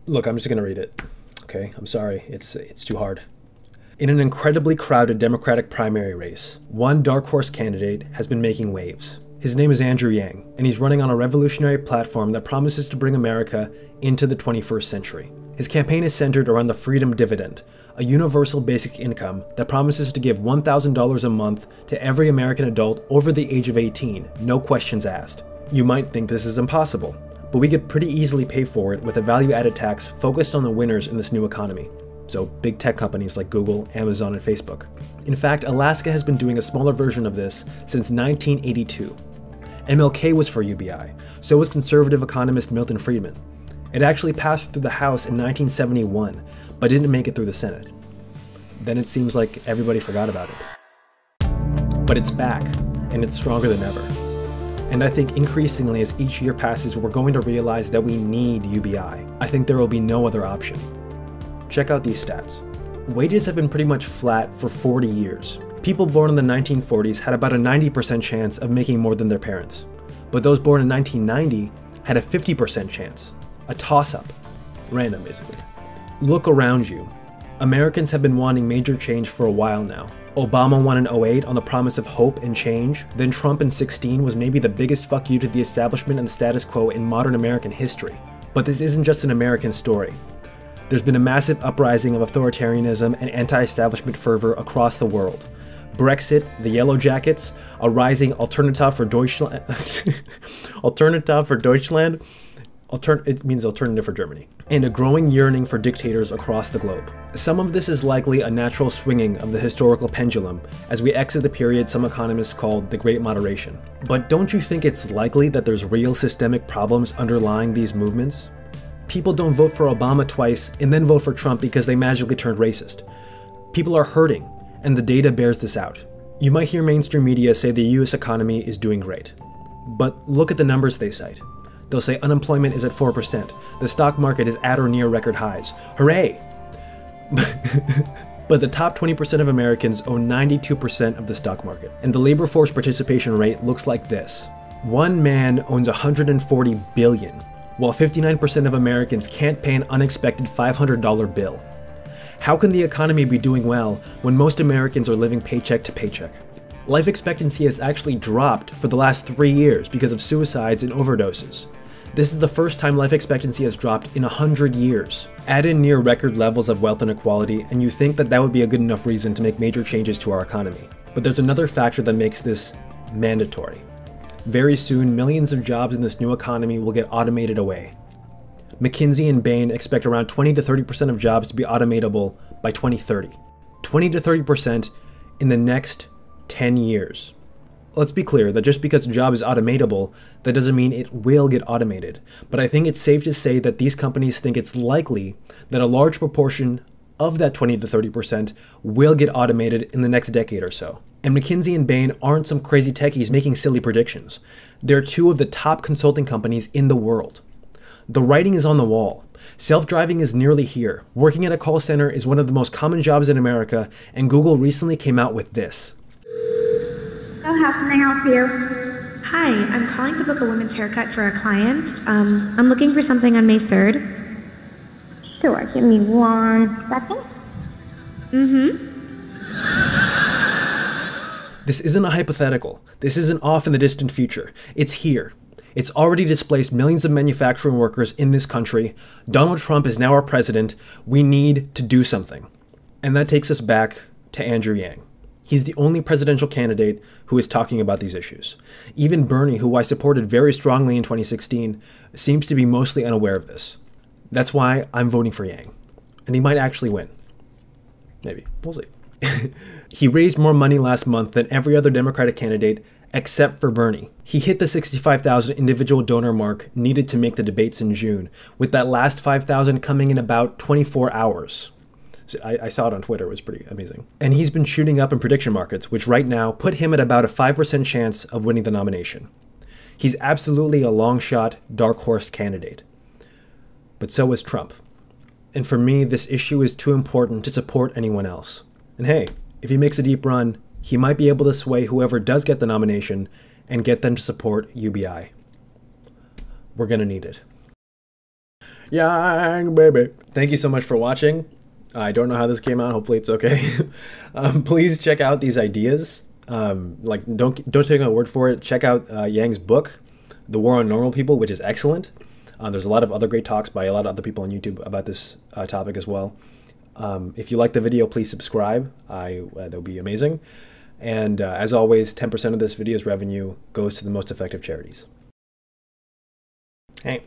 Look, I'm just going to read it. Okay, I'm sorry. It's too hard. In an incredibly crowded Democratic primary race, one dark horse candidate has been making waves. His name is Andrew Yang, and he's running on a revolutionary platform that promises to bring America into the 21st century. His campaign is centered around the Freedom Dividend, a universal basic income that promises to give $1,000 a month to every American adult over the age of 18, no questions asked. You might think this is impossible, but we could pretty easily pay for it with a value-added tax focused on the winners in this new economy. So big tech companies like Google, Amazon, and Facebook. In fact, Alaska has been doing a smaller version of this since 1982. MLK was for UBI, so was conservative economist Milton Friedman. It actually passed through the House in 1971, but didn't make it through the Senate. Then it seems like everybody forgot about it. But it's back, and it's stronger than ever. And I think increasingly as each year passes, we're going to realize that we need UBI. I think there will be no other option. Check out these stats. Wages have been pretty much flat for 40 years. People born in the 1940s had about a 90% chance of making more than their parents. But those born in 1990 had a 50% chance. A toss-up. Random, basically. Look around you. Americans have been wanting major change for a while now. Obama won in 08 on the promise of hope and change. Then Trump in 16 was maybe the biggest fuck you to the establishment and the status quo in modern American history. But this isn't just an American story. There's been a massive uprising of authoritarianism and anti-establishment fervor across the world. Brexit, the Yellow Jackets, a rising Alternative for Deutschland, it means alternative for Germany, and a growing yearning for dictators across the globe. Some of this is likely a natural swinging of the historical pendulum as we exit the period some economists call the Great Moderation. But don't you think it's likely that there's real systemic problems underlying these movements? People don't vote for Obama twice and then vote for Trump because they magically turned racist. People are hurting, and the data bears this out. You might hear mainstream media say the US economy is doing great. But look at the numbers they cite. They'll say unemployment is at 4%, the stock market is at or near record highs. Hooray! But the top 20% of Americans own 92% of the stock market, and the labor force participation rate looks like this. One man owns 140 billion, while 59% of Americans can't pay an unexpected $500 bill. How can the economy be doing well when most Americans are living paycheck to paycheck? Life expectancy has actually dropped for the last 3 years because of suicides and overdoses. This is the first time life expectancy has dropped in 100 years. Add in near record levels of wealth inequality, and you think that that would be a good enough reason to make major changes to our economy. But there's another factor that makes this mandatory. Very soon, millions of jobs in this new economy will get automated away. McKinsey and Bain expect around 20 to 30% of jobs to be automatable by 2030. 20 to 30% in the next 10 years. Let's be clear that just because a job is automatable, that doesn't mean it will get automated. But I think it's safe to say that these companies think it's likely that a large proportion of that 20 to 30% will get automated in the next decade or so. And McKinsey and Bain aren't some crazy techies making silly predictions. They're two of the top consulting companies in the world. The writing is on the wall. Self-driving is nearly here. Working at a call center is one of the most common jobs in America, and Google recently came out with this. So how can I help you? Hi, I'm calling to book a women's haircut for a client. I'm looking for something on May 3rd. Sure, give me 1 second. This isn't a hypothetical. This isn't off in the distant future. It's here. It's already displaced millions of manufacturing workers in this country. Donald Trump is now our president. We need to do something. And that takes us back to Andrew Yang. He's the only presidential candidate who is talking about these issues. Even Bernie, who I supported very strongly in 2016, seems to be mostly unaware of this. That's why I'm voting for Yang. And he might actually win. Maybe. We'll see. He raised more money last month than every other Democratic candidate except for Bernie. He hit the 65,000 individual donor mark needed to make the debates in June, with that last 5,000 coming in about 24 hours. So I saw it on Twitter. It was pretty amazing. And he's been shooting up in prediction markets, which right now put him at about a 5% chance of winning the nomination. He's absolutely a long shot, dark horse candidate. But so is Trump. And for me, this issue is too important to support anyone else. And hey, if he makes a deep run, he might be able to sway whoever does get the nomination and get them to support UBI. We're gonna need it. Yang, baby. Thank you so much for watching. I don't know how this came out. Hopefully it's okay. Please check out these ideas. Don't take my word for it. Check out Yang's book, The War on Normal People, which is excellent. There's a lot of other great talks by a lot of other people on YouTube about this topic as well. If you like the video, please subscribe. That would be amazing. And as always, 10% of this video's revenue goes to the most effective charities. Hey.